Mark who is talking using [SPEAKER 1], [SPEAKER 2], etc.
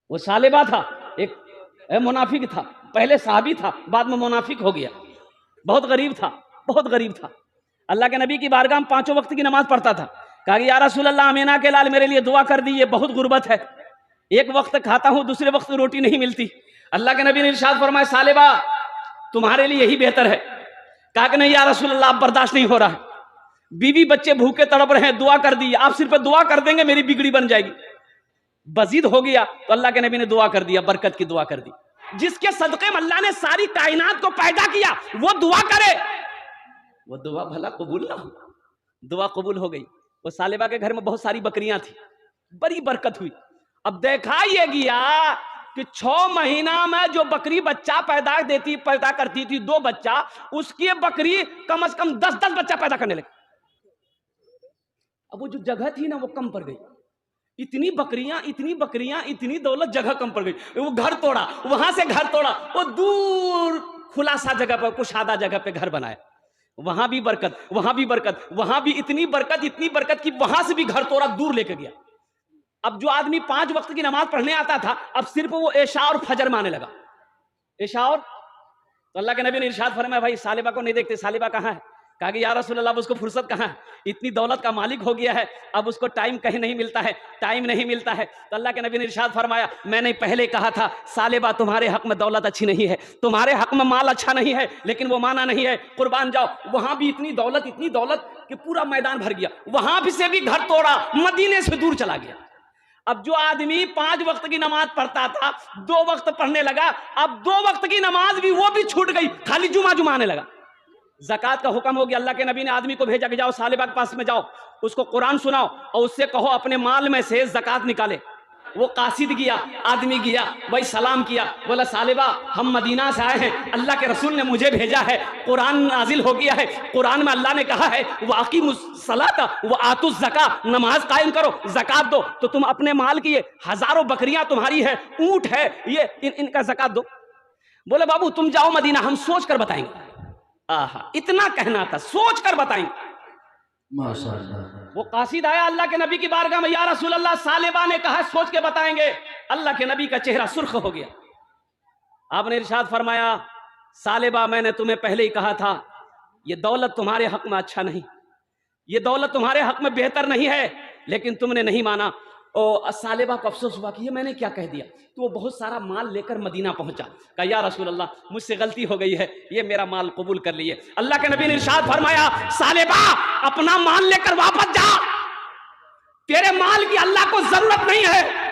[SPEAKER 1] وہ سالبہ تھا، ایک منافق تھا، پہلے صحابی تھا، بعد میں منافق ہو گیا، بہت غریب تھا، بہت غریب تھا. اللہ کے نبی کی بارگاہ میں 5 وقت کی نماز پڑھتا تھا. کہا کہ یا رسول اللہ آمینہ کے لال میرے لیے دعا کر دیجیے، بہت غربت ہے، ایک وقت کھاتا ہوں دوسرے وقت روٹی نہیں ملتی. اللہ کے نبی نے ارشاد فرمایا سالبہ تمہارے لیے یہی بہتر ہے. کہا کہ نہیں یا رسول اللہ اب برداشت نہیں ہو رہا ہے، بیوی بچے بھوکے تڑپ رہے ہیں، دعا کر دی، آپ صرف دعا کر دیں گے میری بگڑی بن جائے گی. بزید ہو گیا تو اللہ کے نبی نے دعا کر دیا، برکت کی دعا کر دی. جس کے صدقے میں اللہ نے ساری کائنات کو پیدا کیا وہ دعا کرے، وہ دعا بھلا قبول نہ ہو. دعا قبول ہو گئی. وہ سالبہ کے گھر میں بہت ساری بکریاں تھی، بڑی برکت ہوئی. اب دیکھا یہ گیا کہ 6 مہینہ میں جو بکری بچہ پیدا کرتی تھی 2 بچہ، اس کی بکری کم از کم 10 بچہ پیدا کرنے لگی. اب وہ جو جگہ تھی نا وہ کم پڑ گئی، اتنی بکریاں اتنی دولت، جگہ کم پڑ گئی. وہ گھر توڑا، وہاں سے گھر توڑا، وہ دور خلاصہ جگہ پر کشادہ جگہ پہ گھر بنایا. وہاں بھی برکت، وہاں بھی برکت، وہاں بھی اتنی برکت کہ وہاں سے بھی گھر توڑا، دور لے کے گیا. اب جو آدمی 5 وقت کی نماز پڑھنے آتا تھا اب صرف وہ عشاء اور فجر میں آنے لگا. عشاء اور تو اللہ کے نبی نے ارشاد فرمایا بھائی سالبہ کو نہیں دیکھتے، سالبہ کہاں ہے؟ کہا کہ یا رسول اللہ اب اس کو فرصت کہاں ہے، اتنی دولت کا مالک ہو گیا ہے، اب اس کو ٹائم کہیں نہیں ملتا ہے، ٹائم نہیں ملتا ہے. تو اللہ کے نبی نے ارشاد فرمایا میں نے پہلے کہا تھا سالبہ تمہارے حق میں دولت اچھی نہیں ہے، تمہارے حق میں مال اچھا نہیں ہے، لیکن وہ مانا نہیں ہے، قربان جاؤ. وہاں بھی اتنی دولت کہ پورا میدان بھر گیا، وہاں بھی سے بھی گھر توڑا، مدینے سے دور چلا گیا. اب جو آدمی 5 وقت کی نماز پڑھتا تھا 2 وقت پڑھنے لگا، اب 2 وقت کی نماز بھی وہ بھی چھوٹ گئی، خالی جمعہ آنے لگا. زکوٰۃ کا حکم ہو گیا. اللہ کے نبی نے آدمی کو بھیجا کہ جاؤ سالبہ کے پاس میں جاؤ، اس کو قرآن سناؤ اور اس سے کہو اپنے مال میں سے زکوٰۃ نکالے. وہ قاصد گیا، آدمی گیا، بھائی سلام کیا، بولا سالبہ ہم مدینہ سے آئے ہیں، اللہ کے رسول نے مجھے بھیجا ہے، قرآن نازل ہو گیا ہے، قرآن میں اللہ نے کہا ہے وَأَقِیمُوا الصَّلَاةَ وَآتُوا الزَّکَاةَ، نماز قائم کرو، زکوٰۃ دو. تو تم اپنے مال کی ہزاروں بکریاں تمہاری ہے، اونٹ ہے، یہ ان کا زکوٰۃ دو. بولے بابو تم جاؤ مدینہ، ہم سوچ کر بتائیں گے. اتنا کہنا تھا، سوچ کر بتائیں. وہ قاصد آیا اللہ کے نبی کی بارگاہ میں، یا رسول اللہ سالبہ نے کہا سوچ کے بتائیں گے. اللہ کے نبی کا چہرہ سرخ ہو گیا. آپ نے ارشاد فرمایا سالبہ میں نے تمہیں پہلے ہی کہا تھا یہ دولت تمہارے حق میں اچھا نہیں، یہ دولت تمہارے حق میں بہتر نہیں ہے، لیکن تم نے نہیں مانا. اور سالبہ کو افسوس ہوا کہ یہ میں نے کیا کہہ دیا. تو وہ بہت سارا مال لے کر مدینہ پہنچا. کہا یا رسول اللہ مجھ سے غلطی ہو گئی ہے، یہ میرا مال قبول کر لیے. اللہ کے نبی نے ارشاد فرمایا سالبہ اپنا مال لے کر واپس جا، تیرے مال کی اللہ کو ضرورت نہیں ہے.